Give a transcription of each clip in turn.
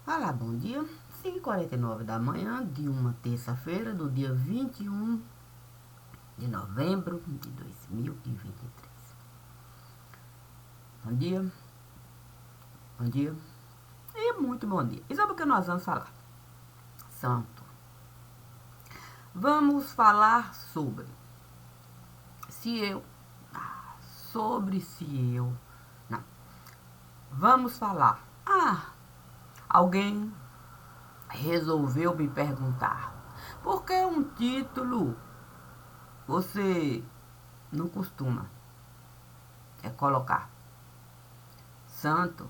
Olá, bom dia. 5h49 da manhã de uma terça-feira do dia 21 de novembro de 2023. Bom dia, bom dia e muito bom dia. E sobre o que nós vamos falar? Santo. Vamos falar sobre se eu. Sobre se eu. Não. Vamos falar. Alguém resolveu me perguntar por que um título você não costuma colocar santo,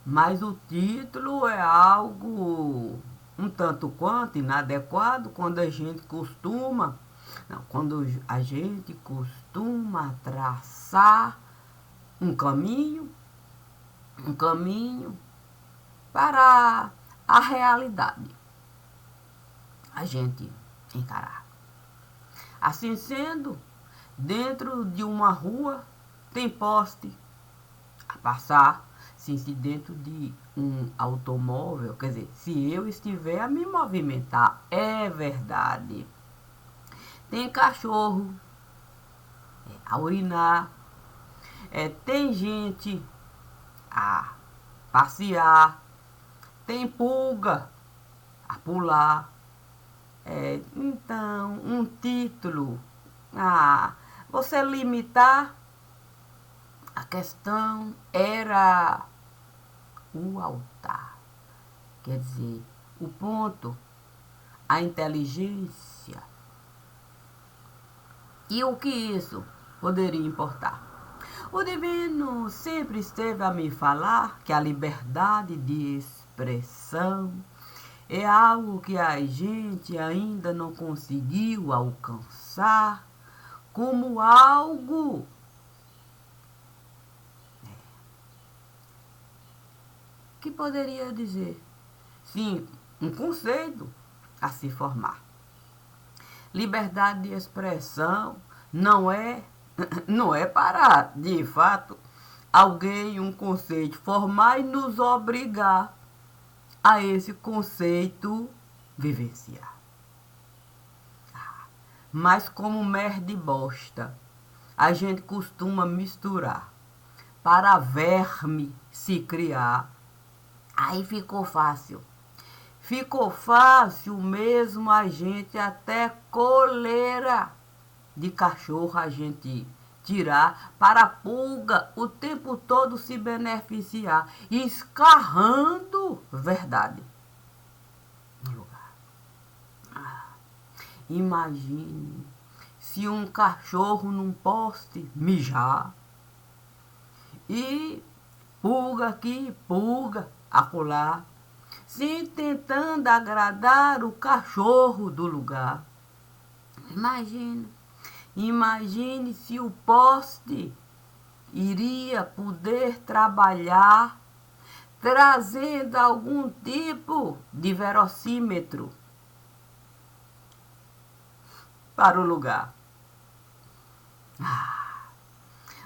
mas o título é algo um tanto quanto inadequado quando a gente costuma, não, quando a gente costuma traçar um caminho, um caminho para a realidade, a gente encarar. Assim sendo, dentro de uma rua tem poste a passar, se dentro de um automóvel, quer dizer, se eu estiver a me movimentar, é verdade. Tem cachorro a urinar, tem gente a passear, tem pulga a pular. Então, um título, você limitar a questão era o altar. Quer dizer, o ponto, a inteligência. E o que isso poderia importar? O divino sempre esteve a me falar que a liberdade de expressão é algo que a gente ainda não conseguiu alcançar como algo que poderia dizer, sim, um conceito a se formar. Liberdade de expressão não é para, de fato, alguém um conceito formar e nos obrigar a esse conceito vivenciar. Mas como mer de bosta, a gente costuma misturar para verme se criar. Aí ficou fácil. Ficou fácil mesmo a gente até coleira de cachorro a gente tirar para a pulga o tempo todo se beneficiar, escarrando verdade no lugar. Imagine se um cachorro num poste mijar e pulga aqui, pulga acolá, se tentando agradar o cachorro do lugar. Imagine se o poste iria poder trabalhar trazendo algum tipo de verossímetro para o lugar.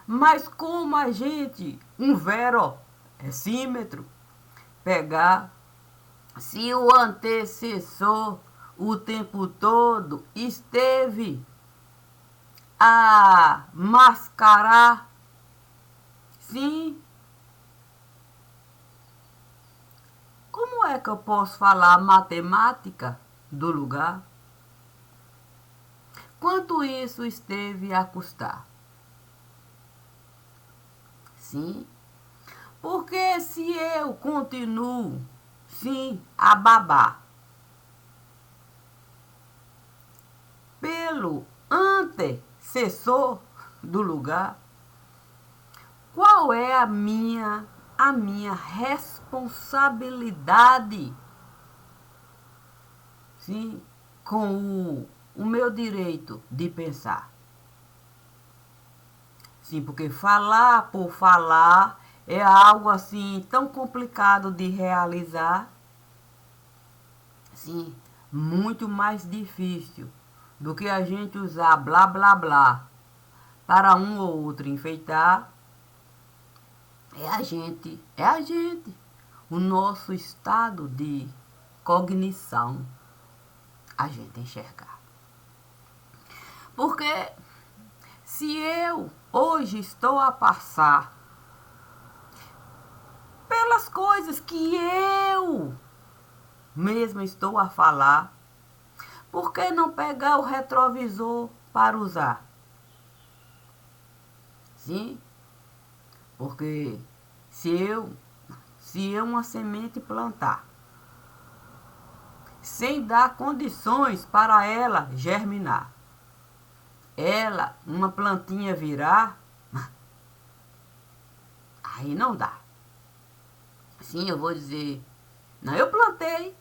Mas como a gente, um verossímetro, pegar se o antecessor o tempo todo esteve a mascarar, sim, como é que eu posso falar matemática do lugar? Quanto isso esteve a custar? Sim, porque se eu continuo, sim, a babar pelo antecessor do lugar, qual é a minha responsabilidade, sim, com o meu direito de pensar? Sim, porque falar por falar é algo assim tão complicado de realizar, sim, muito mais difícil do que a gente usar blá blá blá para um ou outro enfeitar. É a gente. o nosso estado de cognição a gente enxergar. Porque se eu hoje estou a passar pelas coisas que eu mesmo estou a falar, por que não pegar o retrovisor para usar? Sim? Porque se eu uma semente plantar, sem dar condições para ela germinar, uma plantinha virar, aí não dá. Sim, eu vou dizer, não, eu plantei,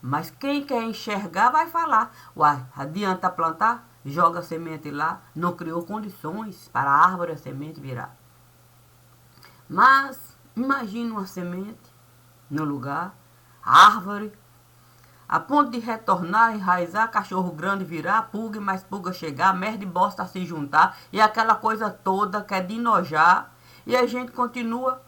mas quem quer enxergar vai falar, uai, adianta plantar? Joga a semente lá, não criou condições para a árvore, a semente virar. Mas, imagine uma semente no lugar, árvore, a ponto de retornar, enraizar, cachorro grande virar, pulga e mais pulga chegar, merda e bosta se juntar, e aquela coisa toda que é de enojar, e a gente continua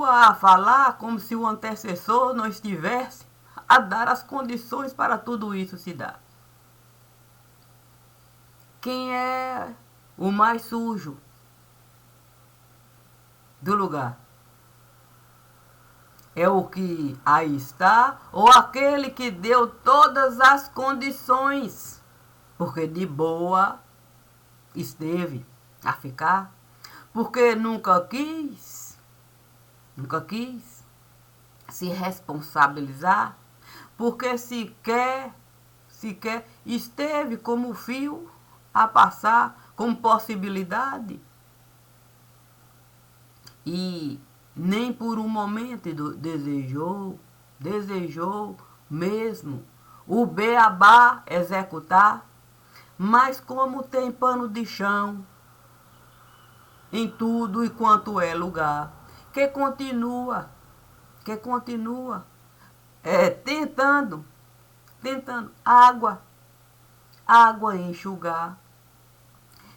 a falar como se o antecessor não estivesse a dar as condições para tudo isso se dar. Quem é o mais sujo do lugar? É o que aí está ou aquele que deu todas as condições? Porque de boa esteve a ficar. Porque nunca quis se responsabilizar. Porque sequer esteve como fio a passar, como possibilidade. E nem por um momento desejou mesmo o beabá executar, mas como tem pano de chão em tudo e quanto é lugar, que continua tentando água enxugar.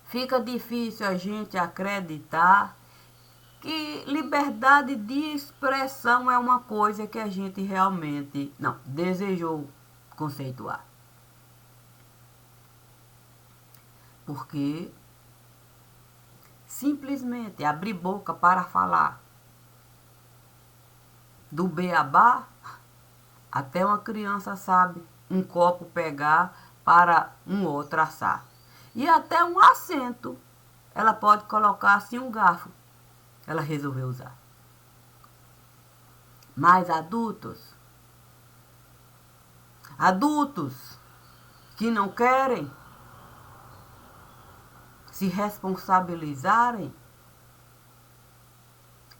Fica difícil a gente acreditar que liberdade de expressão é uma coisa que a gente realmente não desejou conceituar. Porque simplesmente abrir boca para falar do beabá, até uma criança sabe um copo pegar para um outro assar. E até um assento, ela pode colocar assim um garfo. Ela resolveu usar. Mas adultos que não querem se responsabilizarem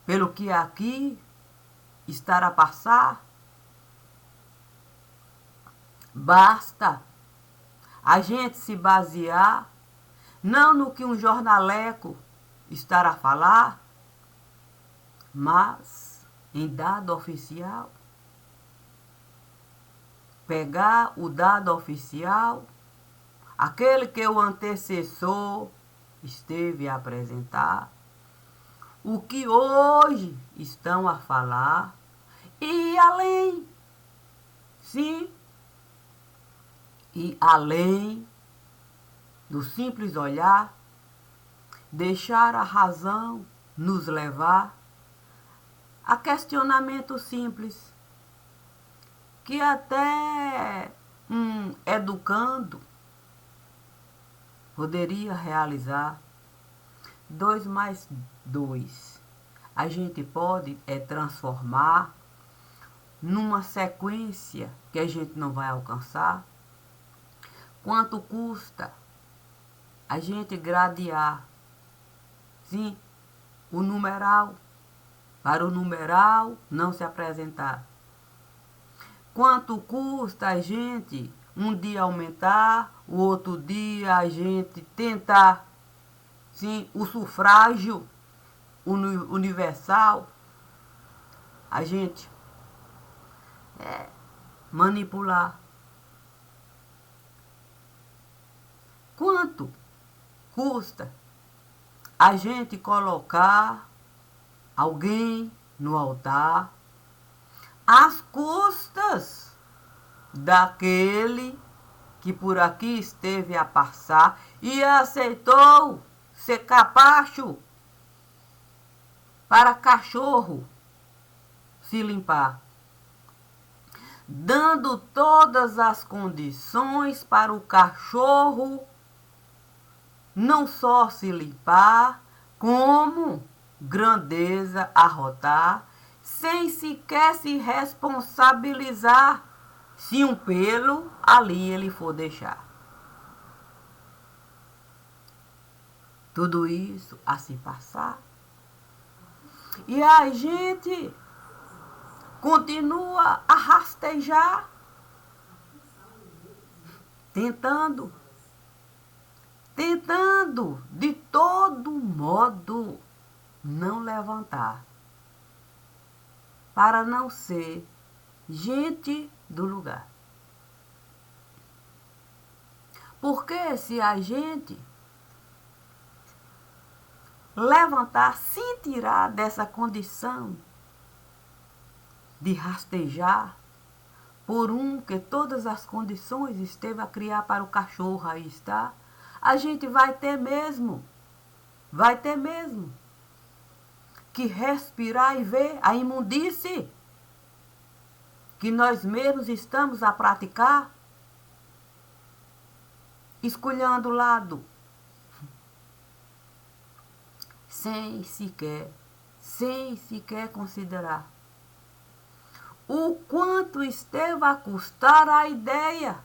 pelo que aqui estar a passar, basta a gente se basear não no que um jornaleco estar a falar, mas em dado oficial. Pegar o dado oficial, aquele que o antecessor esteve a apresentar, o que hoje estão a falar, e além, sim, e além do simples olhar, deixar a razão nos levar a questionamento simples, que até um educando poderia realizar. 2 mais 2 a gente pode transformar numa sequência que a gente não vai alcançar. Quanto custa a gente gradear, sim, o numeral, para o numeral não se apresentar? Quanto custa a gente um dia aumentar, o outro dia a gente tentar, sim, o sufrágio universal, a gente manipular? Quanto custa a gente colocar alguém no altar às custas daquele que por aqui esteve a passar e aceitou ser capacho para cachorro se limpar, dando todas as condições para o cachorro não só se limpar, como grandeza arrotar, sem sequer se responsabilizar se um pelo ali ele for deixar. Tudo isso a se passar. E a gente continua a rastejar, tentando de todo modo não levantar, para não ser gente do lugar. Porque se a gente levantar, se tirar dessa condição de rastejar por um que todas as condições esteve a criar para o cachorro aí está, a gente vai ter mesmo que respirar e ver a imundície que nós mesmos estamos a praticar, escolhendo o lado, sem sequer considerar o quanto esteve a custar a ideia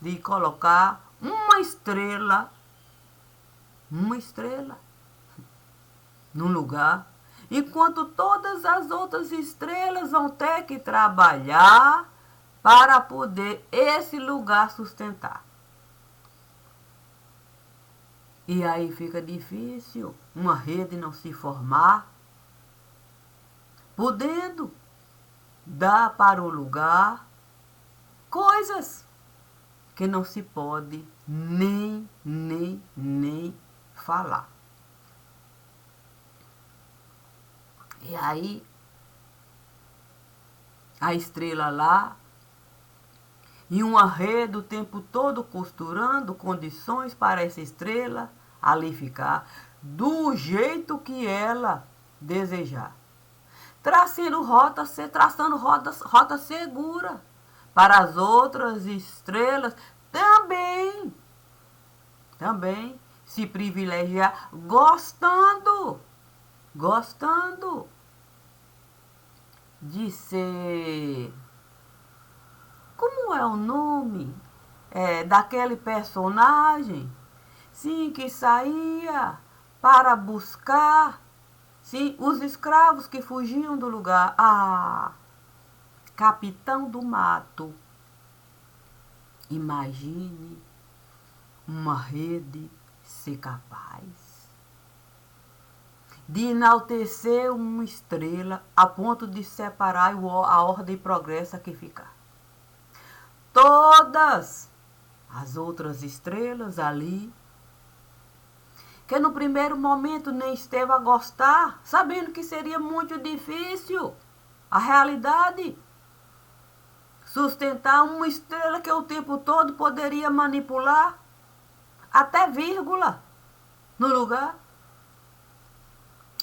de colocar uma estrela num lugar, enquanto todas as outras estrelas vão ter que trabalhar para poder esse lugar sustentar. E aí fica difícil uma rede não se formar, podendo dar para o lugar coisas que não se pode nem falar. E aí, a estrela lá, e uma rede o tempo todo costurando condições para essa estrela ali ficar do jeito que ela desejar. Traçando rota segura para as outras estrelas também se privilegiar, gostando de ser, como é o nome daquele personagem, sim, que saía para buscar, sim, os escravos que fugiam do lugar. Capitão do Mato. Imagine uma rede ser capaz de enaltecer uma estrela a ponto de separar a ordem e progresso que ficar. Todas as outras estrelas ali, que no primeiro momento nem esteve a gostar, sabendo que seria muito difícil a realidade, sustentar uma estrela que o tempo todo poderia manipular, até vírgula, no lugar.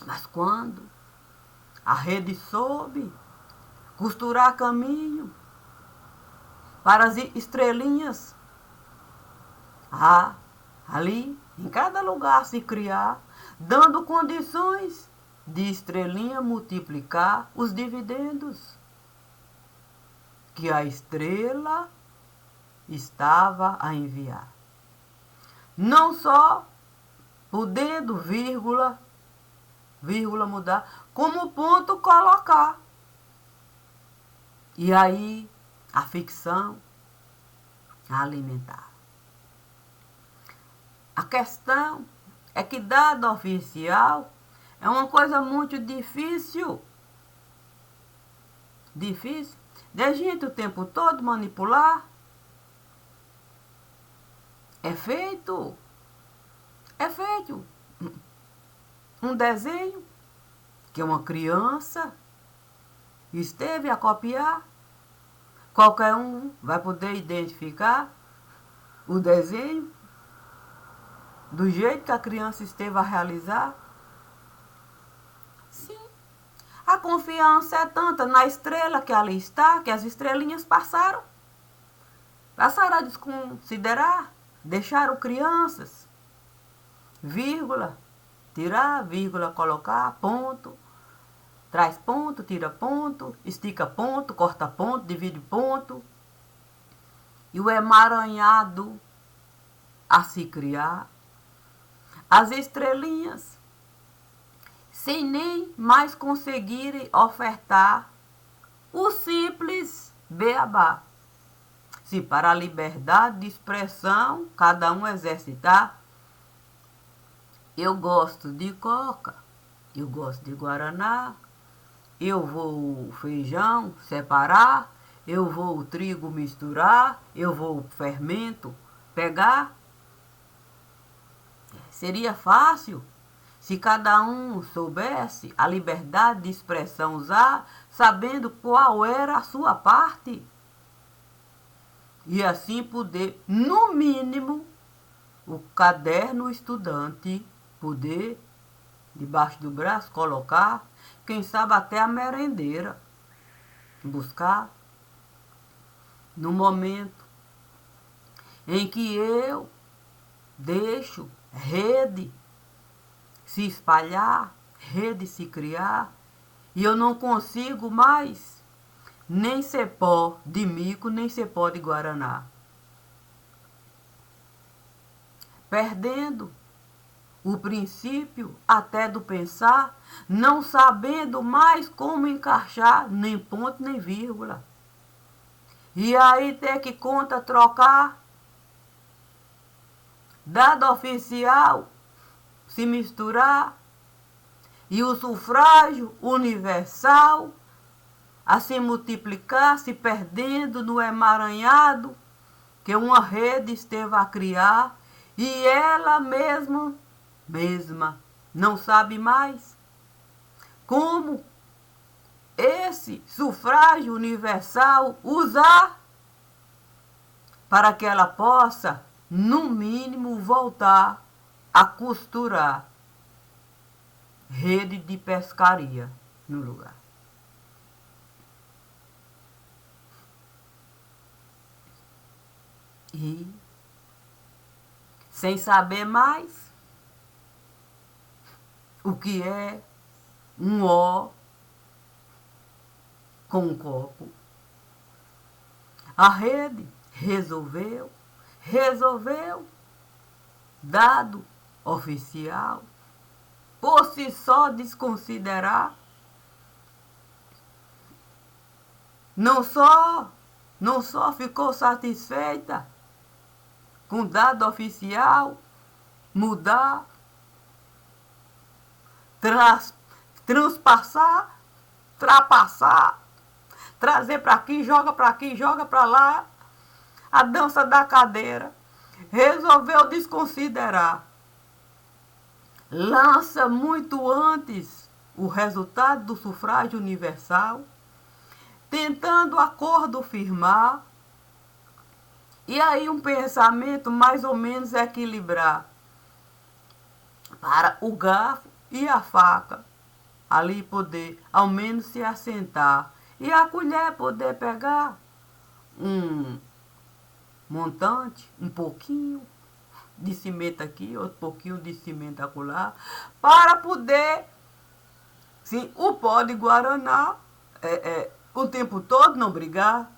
Mas quando a rede soube costurar caminho para as estrelinhas, ali, em cada lugar se criar, dando condições de estrelinha multiplicar os dividendos que a estrela estava a enviar. Não só podendo vírgula mudar, como ponto colocar. E aí a ficção a alimentar. A questão é que dado oficial é uma coisa muito difícil. De gente o tempo todo manipular. É feito um desenho que uma criança esteve a copiar. Qualquer um vai poder identificar o desenho do jeito que a criança esteve a realizar. Sim. A confiança é tanta na estrela que ali está, que as estrelinhas passaram a desconsiderar, deixaram crianças, vírgula, tirar, vírgula, colocar, ponto, traz ponto, tira ponto, estica ponto, corta ponto, divide ponto. E o emaranhado a se criar, as estrelinhas, sem nem mais conseguirem ofertar o simples beabá. Se para a liberdade de expressão cada um exercitar, eu gosto de coca, eu gosto de guaraná, eu vou o feijão separar, eu vou o trigo misturar, eu vou o fermento pegar. Seria fácil se cada um soubesse a liberdade de expressão usar, sabendo qual era a sua parte. E assim poder, no mínimo, o caderno estudante poder, debaixo do braço, colocar, quem sabe até a merendeira, buscar no momento em que eu deixo rede se espalhar, rede se criar, e eu não consigo mais nem ser pó de mico, nem ser pó de guaraná. Perdendo o princípio até do pensar, não sabendo mais como encaixar nem ponto nem vírgula. E aí ter que conta trocar, dado oficial se misturar, e o sufrágio universal a se multiplicar, se perdendo no emaranhado que uma rede esteve a criar, e ela mesma não sabe mais como esse sufrágio universal usar para que ela possa, no mínimo, voltar a costurar rede de pescaria no lugar. E, sem saber mais o que é um ó com um copo, a rede resolveu, dado oficial, por si só desconsiderar, não só ficou satisfeita com dado oficial, mudar, transpassar, trapassar, trazer para aqui, joga para lá, a dança da cadeira, resolveu desconsiderar. Lança muito antes o resultado do sufrágio universal, tentando acordo firmar, e aí um pensamento mais ou menos equilibrar para o garfo e a faca ali poder ao menos se assentar, e a colher poder pegar um montante, um pouquinho de cimento aqui, outro pouquinho de cimento acolá, para poder, sim, o pó de guaraná o tempo todo não brigar.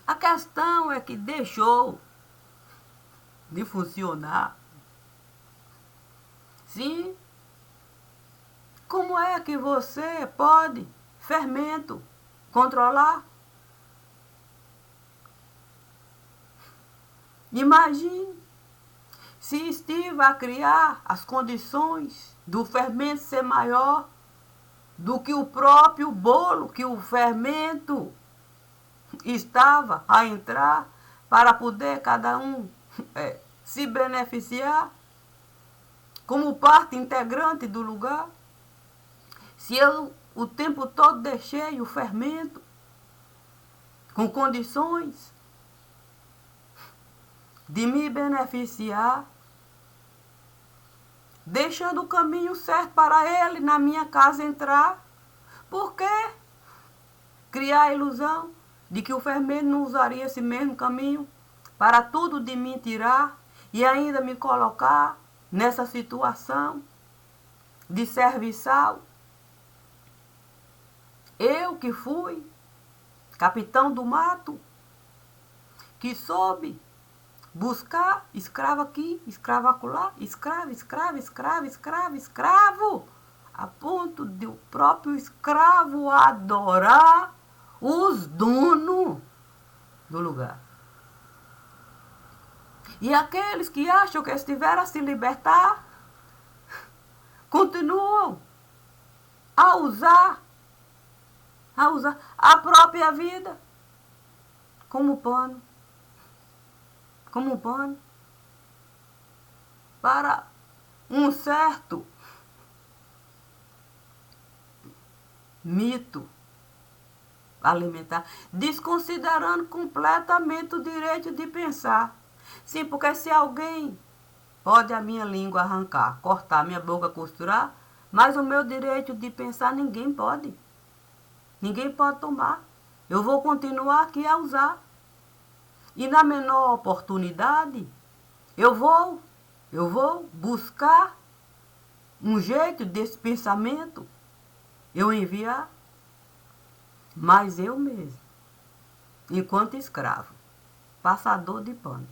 A questão é que deixou de funcionar. Sim, como é que você pode, fermento, controlar? Imagine se estive a criar as condições do fermento ser maior do que o próprio bolo que o fermento estava a entrar para poder cada um se beneficiar como parte integrante do lugar. Se eu o tempo todo deixei o fermento com condições de me beneficiar, deixando o caminho certo para ele na minha casa entrar. Por quê? Criar a ilusão de que o fermento não usaria esse mesmo caminho para tudo de mim tirar e ainda me colocar nessa situação de serviçal. Eu que fui capitão do mato, que soube buscar escravo aqui, escravo acolá, escravo, a ponto de o próprio escravo adorar os donos do lugar. E aqueles que acham que estiveram a se libertar, continuam a usar a própria vida como pano para um certo mito alimentar, desconsiderando completamente o direito de pensar. Sim, porque se alguém pode a minha língua arrancar, cortar a minha boca, costurar, mas o meu direito de pensar ninguém pode. Ninguém pode tomar. Eu vou continuar aqui a usar. E na menor oportunidade, eu vou buscar um jeito desse pensamento, eu enviar. Mas eu mesmo, enquanto escravo, passador de pano,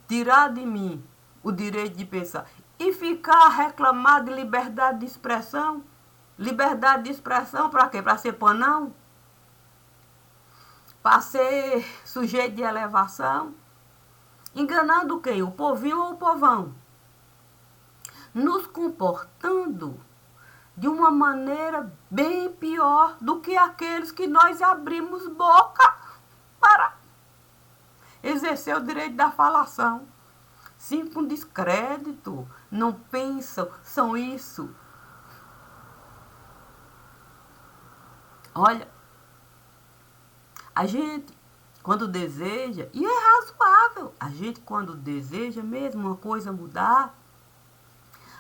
tirar de mim o direito de pensar e ficar a reclamar de liberdade de expressão. Liberdade de expressão para quê? Para ser panão? Para ser sujeito de elevação? Enganando quem? O povinho ou o povão? Nos comportando de uma maneira bem pior do que aqueles que nós abrimos boca para exercer o direito da falação. Sim, com descrédito, não pensam, são isso. Olha, a gente, quando deseja, e é razoável, a gente quando deseja mesmo uma coisa mudar,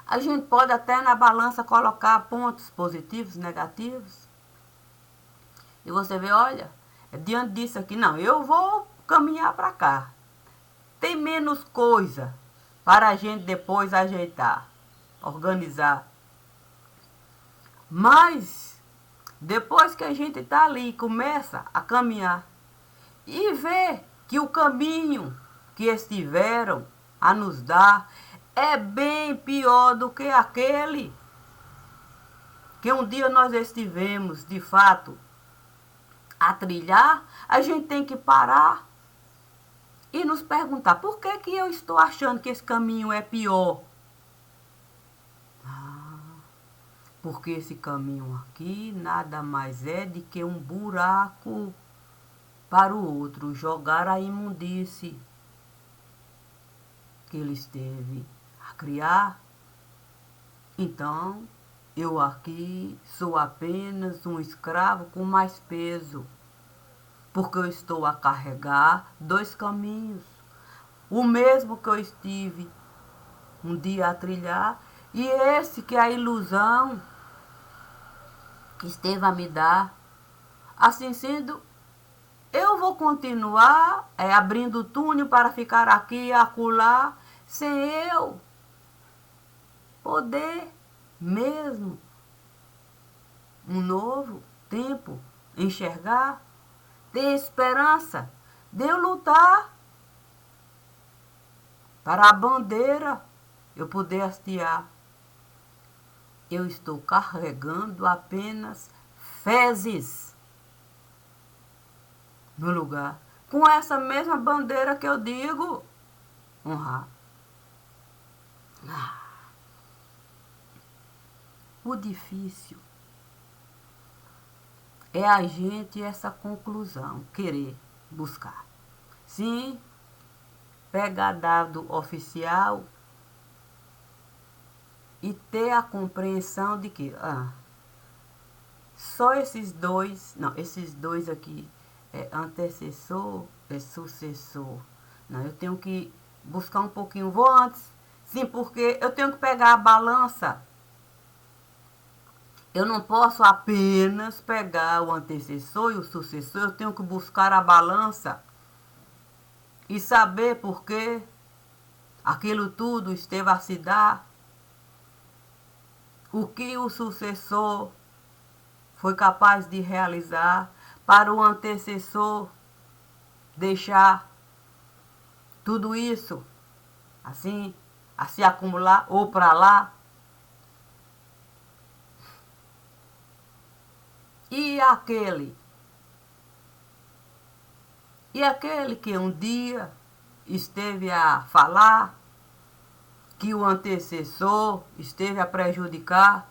a gente pode até na balança colocar pontos positivos, negativos. E você vê, olha, diante disso aqui, não, eu vou caminhar para cá. Tem menos coisa para a gente depois ajeitar, organizar. Mas, depois que a gente está ali e começa a caminhar e vê que o caminho que estiveram a nos dar é bem pior do que aquele que um dia nós estivemos, de fato, a trilhar, a gente tem que parar e nos perguntar, por que que eu estou achando que esse caminho é pior? Porque esse caminho aqui nada mais é do que um buraco para o outro, jogar a imundície que ele esteve a criar. Então, eu aqui sou apenas um escravo com mais peso, porque eu estou a carregar dois caminhos. O mesmo que eu estive um dia a trilhar, e esse que a ilusão esteve a me dar. Assim sendo, eu vou continuar abrindo o túnel para ficar aqui e acolá, sem eu poder mesmo um novo tempo enxergar, ter esperança de eu lutar para a bandeira eu poder hastear. Eu estou carregando apenas fezes no lugar, com essa mesma bandeira que eu digo honrar. O difícil é a gente essa conclusão, querer buscar. Sim, pegar dado oficial e ter a compreensão de que Só esses dois, não, esses dois aqui, antecessor e sucessor. Não, eu tenho que buscar um pouquinho, vou antes. Sim, porque eu tenho que pegar a balança. Eu não posso apenas pegar o antecessor e o sucessor, eu tenho que buscar a balança e saber por que aquilo tudo esteve a se dar, o que o sucessor foi capaz de realizar para o antecessor deixar tudo isso assim a se acumular ou para lá. E aquele? E aquele que um dia esteve a falar que o antecessor esteve a prejudicar,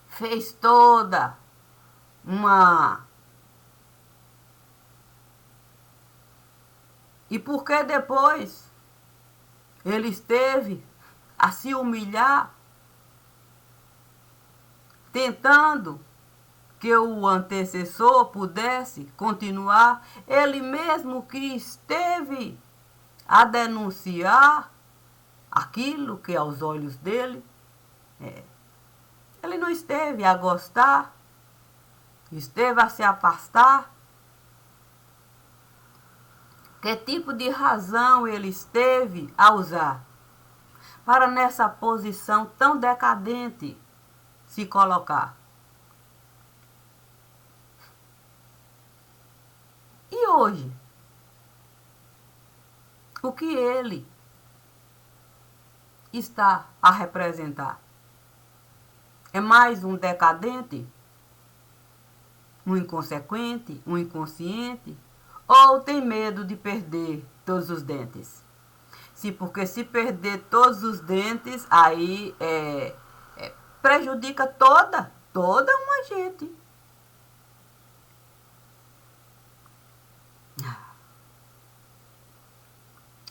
fez toda uma... E por que depois ele esteve a se humilhar, tentando que o antecessor pudesse continuar, ele mesmo que esteve a denunciar aquilo que aos olhos dele, ele não esteve a gostar, esteve a se afastar. Que tipo de razão ele esteve a usar para nessa posição tão decadente se colocar? E hoje, o que ele está a representar? É mais um decadente? Um inconsequente? Um inconsciente? Ou tem medo de perder todos os dentes? Sim, porque se perder todos os dentes, aí prejudica toda uma gente.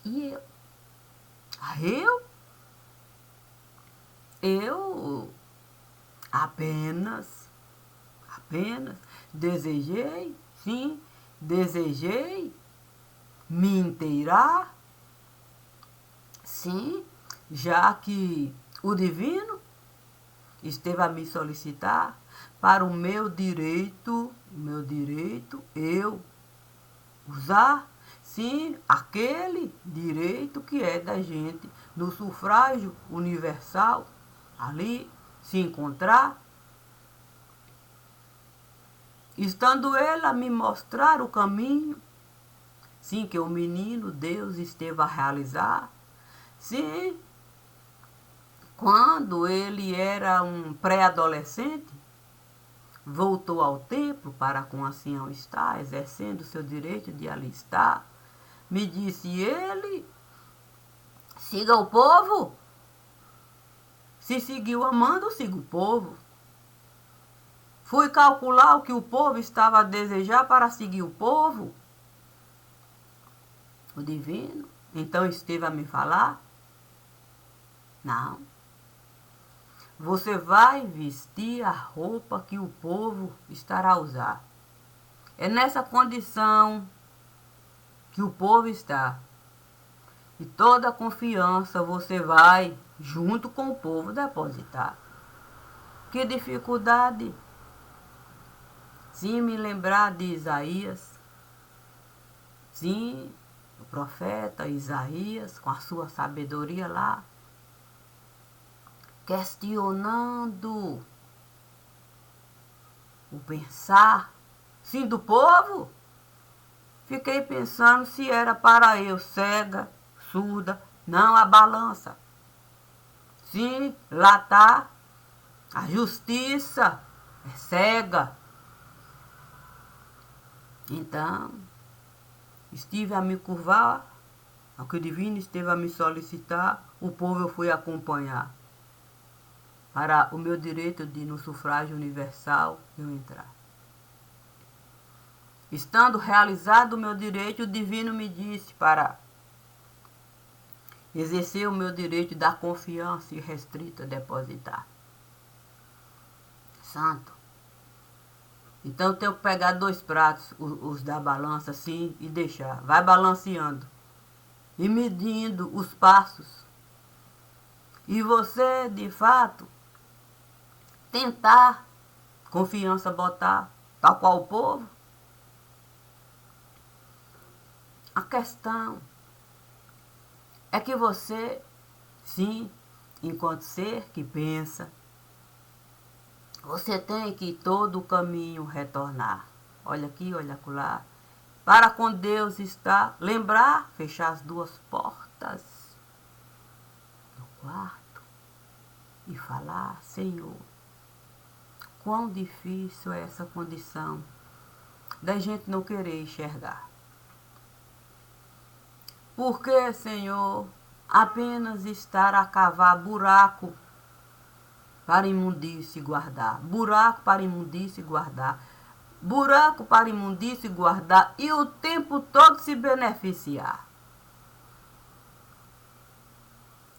E eu apenas desejei, sim, desejei me inteirar, sim, já que o divino esteve a me solicitar para o meu direito eu usar, sim, aquele direito que é da gente no sufrágio universal, ali se encontrar, estando ele a me mostrar o caminho, sim, que o menino Deus esteve a realizar, sim, quando ele era um pré-adolescente, voltou ao templo para com a senhora estar, exercendo seu direito de ali estar. Me disse ele, siga o povo. Se seguiu amando, siga o povo. Fui calcular o que o povo estava a desejar para seguir o povo. O divino, então esteve a me falar, não. Você vai vestir a roupa que o povo estará a usar. É nessa condição que o povo está. E toda a confiança você vai, junto com o povo, depositar. Que dificuldade? Sim, me lembrar de Isaías. Sim, o profeta Isaías, com a sua sabedoria lá, questionando o pensar, sim, do povo. Fiquei pensando se era para eu, cega, surda, não a balança. Sim, lá está, a justiça é cega. Então, estive a me curvar, ao que o divino esteve a me solicitar, o povo eu fui acompanhar. Para o meu direito de, no sufrágio universal, eu entrar. Estando realizado o meu direito, o divino me disse para exercer o meu direito da confiança irrestrita, depositar. Santo. Então, eu tenho que pegar 2 pratos, os da balança, assim, e deixar. Vai balanceando. E medindo os passos. E você, de fato, tentar, confiança botar, tal qual o povo. A questão é que você, sim, enquanto ser que pensa, você tem que todo o caminho retornar. Olha aqui, olha acolá. Para com Deus está, lembrar, fechar as 2 portas do quarto e falar, Senhor, quão difícil é essa condição da gente não querer enxergar. Porque, Senhor, apenas estar a cavar buraco para imundície guardar, buraco para imundície guardar, buraco para imundície guardar e o tempo todo se beneficiar.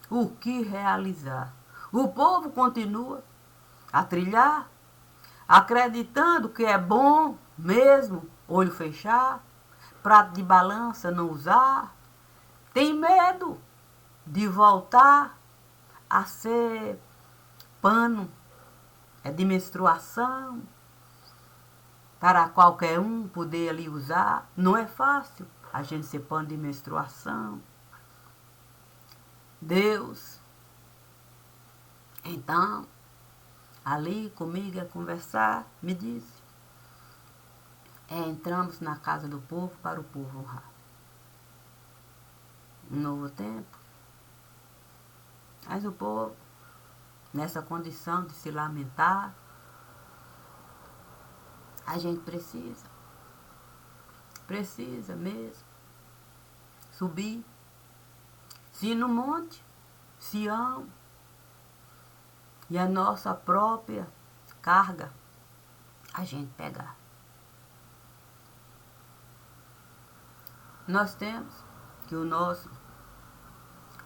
O que realizar? O povo continua a trilhar, acreditando que é bom mesmo, olho fechar, prato de balança não usar, tem medo de voltar a ser pano de menstruação para qualquer um poder ali usar. Não é fácil a gente ser pano de menstruação. Deus, então, ali comigo a conversar, me disse, entramos na casa do povo para o povo honrar. Um novo tempo. Mas o povo, nessa condição de se lamentar, a gente precisa mesmo subir, se ir no monte, Sião, e a nossa própria carga a gente pegar. Nós temos que o nosso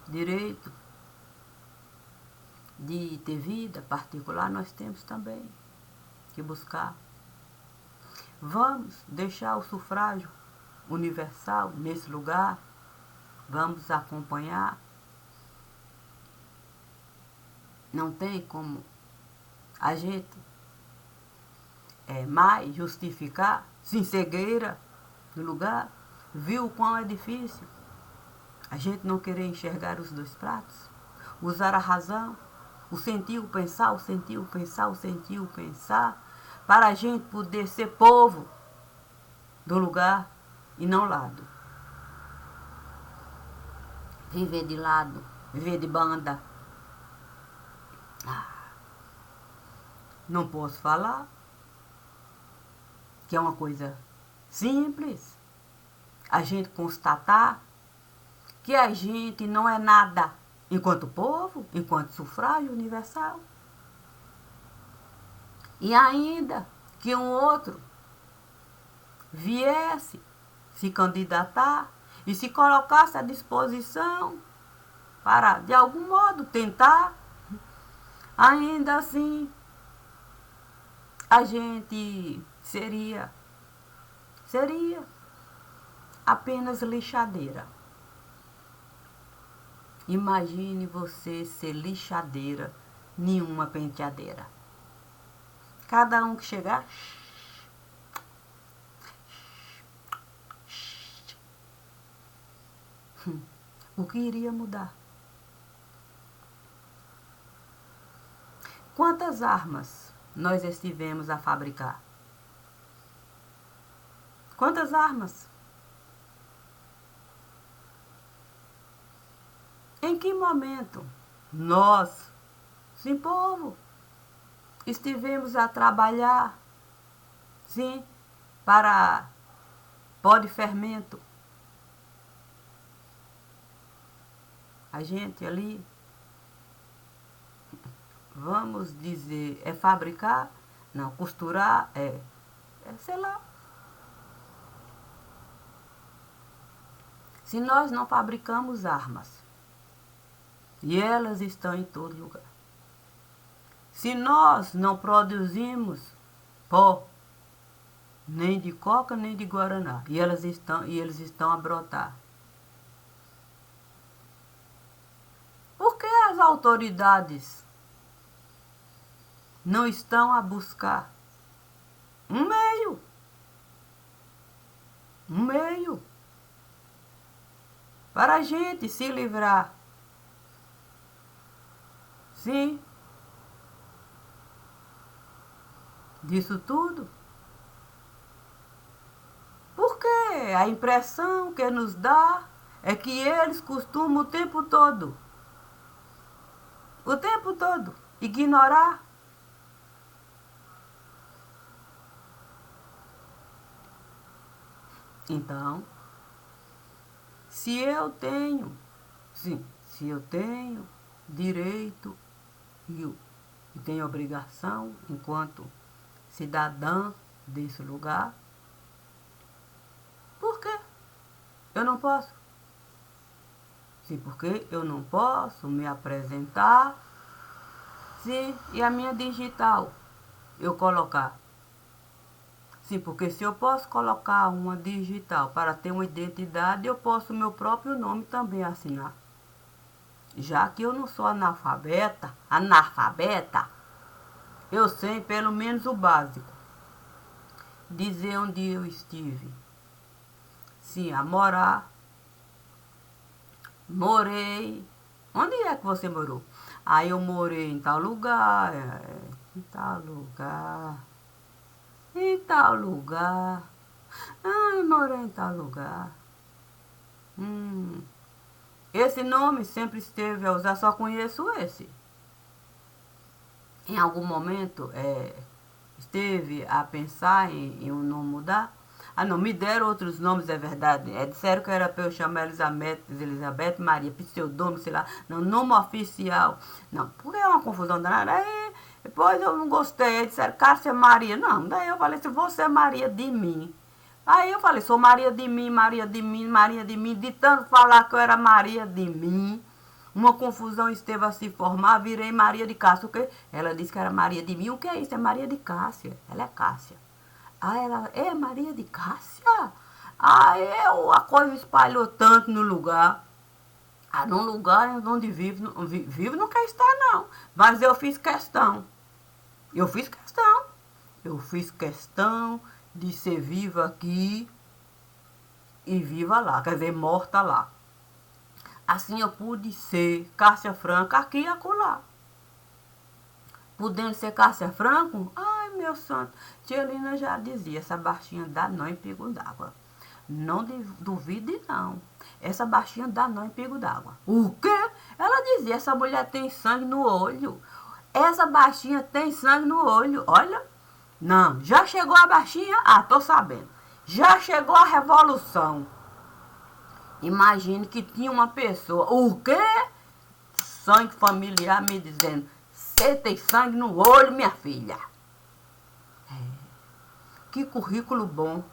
direito de ter vida particular, nós temos também que buscar. Vamos deixar o sufrágio universal nesse lugar, vamos acompanhar. Não tem como a gente mais justificar, sem cegueira no lugar, viu o quão é difícil a gente não querer enxergar os 2 pratos, usar a razão, o sentir, o pensar, o sentir, o pensar, o sentir, o pensar, para a gente poder ser povo do lugar e não lado. Viver de lado, viver de banda. Não posso falar que é uma coisa simples a gente constatar que a gente não é nada enquanto povo, enquanto sufrágio universal. E ainda que um outro viesse se candidatar e se colocasse à disposição para, de algum modo, tentar, ainda assim, a gente seria apenas lixadeira. Imagine você ser lixadeira, nenhuma penteadeira. Cada um que chegar, o que iria mudar? Quantas armas nós estivemos a fabricar? Quantas armas? Em que momento nós, sim, povo, estivemos a trabalhar, sim, para pó de fermento? A gente ali, vamos dizer, é fabricar? Não, costurar sei lá. Se nós não fabricamos armas, e elas estão em todo lugar, Se nós não produzimos pó, nem de coca, nem de guaraná, e eles estão a brotar. Por que as autoridades não estão a buscar um meio para a gente se livrar, sim, disso tudo? Porque a impressão que nos dá é que eles costumam o tempo todo, ignorar. Então, se eu tenho direito e tenho obrigação enquanto cidadã desse lugar, por que eu não posso? Sim, porque eu não posso me apresentar, sim, e a minha digital eu colocar. Sim, porque se eu posso colocar uma digital para ter uma identidade, eu posso o meu próprio nome também assinar. Já que eu não sou analfabeta, eu sei pelo menos o básico. Dizer onde eu estive. Sim, a morar. Morei. Onde é que você morou? Aí eu morei em tal lugar, em tal lugar. Em tal lugar. Ah, eu morei em tal lugar. Esse nome sempre esteve a usar, só conheço esse. Em algum momento esteve a pensar em um nome mudar? Ah, não, me deram outros nomes, é verdade. Disseram que era para eu chamar Elizabeth Maria, pseudônimo, sei lá. Não, nome oficial. Não, porque é uma confusão danada. Aí, depois eu não gostei. Aí disseram Cássia Maria. Não, daí eu falei, se você é Maria de mim. Aí eu falei, sou Maria de mim, Maria de mim, Maria de mim. De tanto falar que eu era Maria de mim, uma confusão esteve a se formar, virei Maria de Cássia. O quê? Ela disse que era Maria de mim. O que é isso? É Maria de Cássia. Ela é Cássia. Ah, ela é Maria de Cássia? Ah, a coisa espalhou tanto no lugar. Ah, num lugar onde vivo não quer estar, não. Mas eu fiz questão. Eu fiz questão. Eu fiz questão de ser viva aqui e viva lá. Quer dizer, morta lá. Assim eu pude ser Cássia Franca aqui e acolá. Podendo ser Cássia Franco, ai meu santo, tia Lina já dizia, essa baixinha dá nó em pingo d'água. Não duvide não, essa baixinha dá nó em pingo d'água. O quê? Ela dizia, essa mulher tem sangue no olho. Essa baixinha tem sangue no olho, olha. Não, já chegou a baixinha? Ah, tô sabendo. Já chegou a revolução. Imagine que tinha uma pessoa, o quê? Sangue familiar me dizendo, você tem sangue no olho, minha filha. Que currículo bom.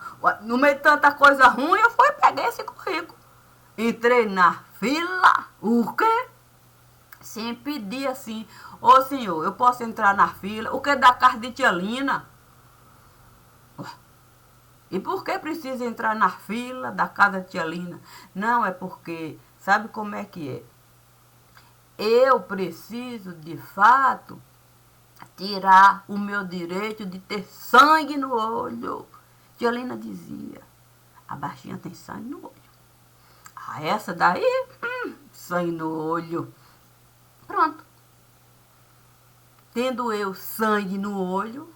No meio de tanta coisa ruim, eu fui peguei esse currículo. Entrei na fila. O quê? Sem pedir assim. Ô senhor, eu posso entrar na fila? O que da casa de tia Lina? E por que precisa entrar na fila da casa de tia Lina? Não, é porque, sabe como é que é? Eu preciso, de fato, tirar o meu direito de ter sangue no olho. Tia Lina dizia, a baixinha tem sangue no olho. Ah, essa daí, sangue no olho. Pronto. Tendo eu sangue no olho,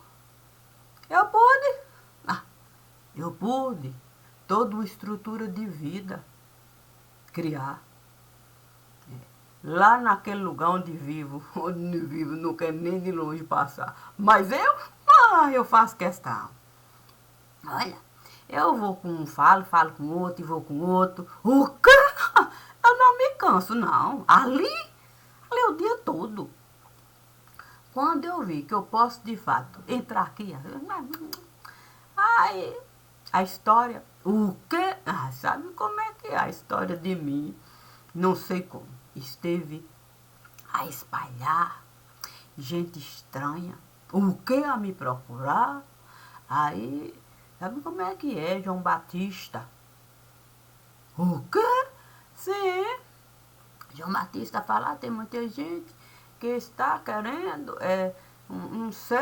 eu pude toda uma estrutura de vida criar. Lá naquele lugar onde vivo não quero nem de longe passar. Mas eu faço questão. Olha, eu vou com um, falo com outro e vou com outro. O quê? Eu não me canso, não. Ali o dia todo. Quando eu vi que eu posso, de fato, entrar aqui, aí a história, o quê? Ah, sabe como é que é a história de mim? Não sei como. Esteve a espalhar gente estranha. O que a me procurar? Aí, sabe como é que é, João Batista? O quê? Sim. João Batista falar, tem muita gente que está querendo, não sei,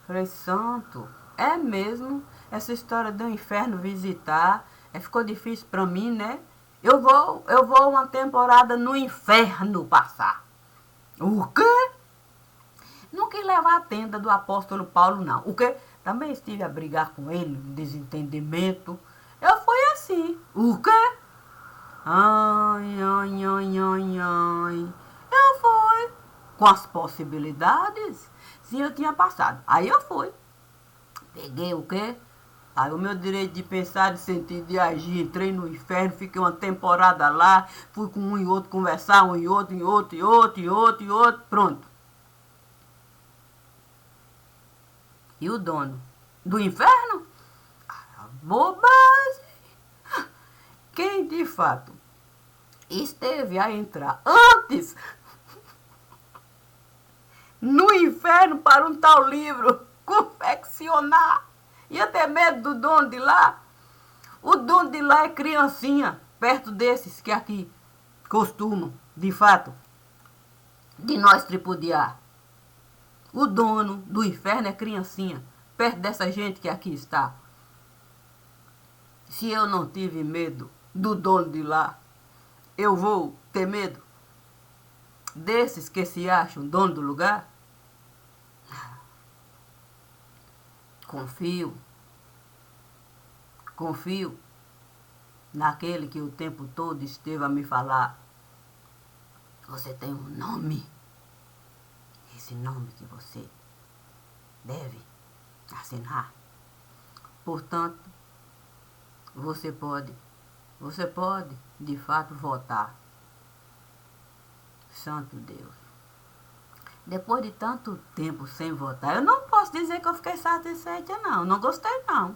falei, santo, é mesmo, essa história do inferno visitar, ficou difícil para mim, né? Eu vou uma temporada no inferno passar. O quê? Não quis levar a tenda do apóstolo Paulo, não. O quê? Também estive a brigar com ele, um desentendimento. Eu fui assim. O quê? Ai, ai, ai, ai, ai. Eu fui. Com as possibilidades. Sim, eu tinha passado. Aí eu fui. Peguei o quê? Aí o meu direito de pensar, de sentir, de agir, entrei no inferno, fiquei uma temporada lá, fui com um e outro conversar, um e outro, e outro, e outro, e outro, e outro, pronto. E o dono do inferno? Bobagem! Quem de fato esteve a entrar antes no inferno para um tal livro confeccionar. Ia ter medo do dono de lá. O dono de lá é criancinha, perto desses que aqui costumam, de fato, de nós tripudiar. O dono do inferno é criancinha, perto dessa gente que aqui está. Se eu não tive medo do dono de lá, eu vou ter medo desses que se acham dono do lugar? Confio, confio naquele que o tempo todo esteve a me falar. Você tem um nome. Esse nome que você deve assinar. Portanto, você pode, de fato, votar. Santo Deus. Depois de tanto tempo sem votar, eu não posso dizer que eu fiquei satisfeita, não. Não gostei, não.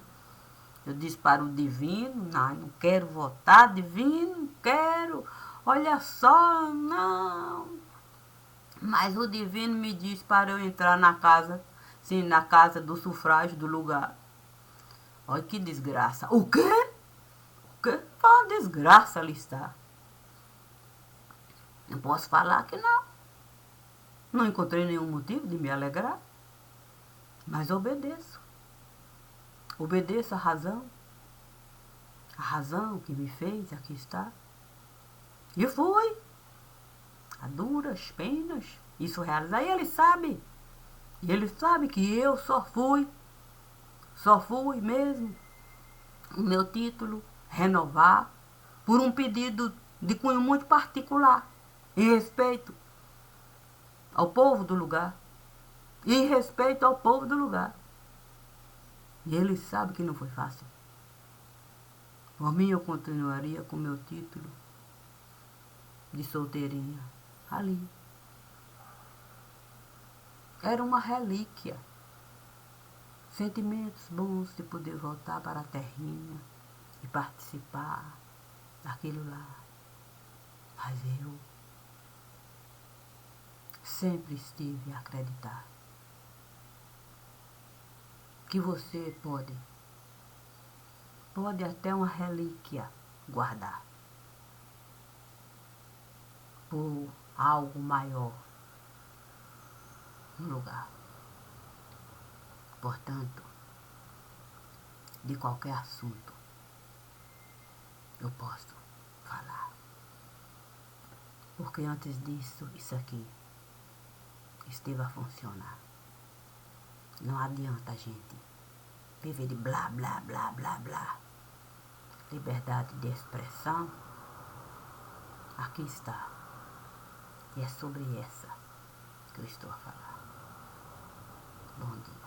Eu disse para o divino, não quero votar, divino, não quero. Olha só, não. Mas o divino me disse para eu entrar na casa, sim, na casa do sufrágio do lugar. Olha que desgraça. O quê? O quê? Uma desgraça ali está. Não posso falar que não. Não encontrei nenhum motivo de me alegrar. Mas obedeço. Obedeço a razão. A razão que me fez aqui estar. E fui. A duras penas. Isso realizar. E ele sabe. E ele sabe que eu só fui mesmo, o meu título, renovar, por um pedido de cunho muito particular, em respeito ao povo do lugar, em respeito ao povo do lugar. E ele sabe que não foi fácil. Por mim, eu continuaria com meu título de solteirinha ali. Era uma relíquia. Sentimentos bons de poder voltar para a terrinha e participar daquilo lá. Mas eu sempre estive a acreditar que você pode até uma relíquia guardar por algo maior no lugar. Portanto, de qualquer assunto eu posso falar. Porque antes disso, isso aqui esteve a funcionar. Não adianta a gente viver de blá, blá, blá, blá, blá. Liberdade de expressão, aqui está. E é sobre essa que eu estou a falar. Bom dia.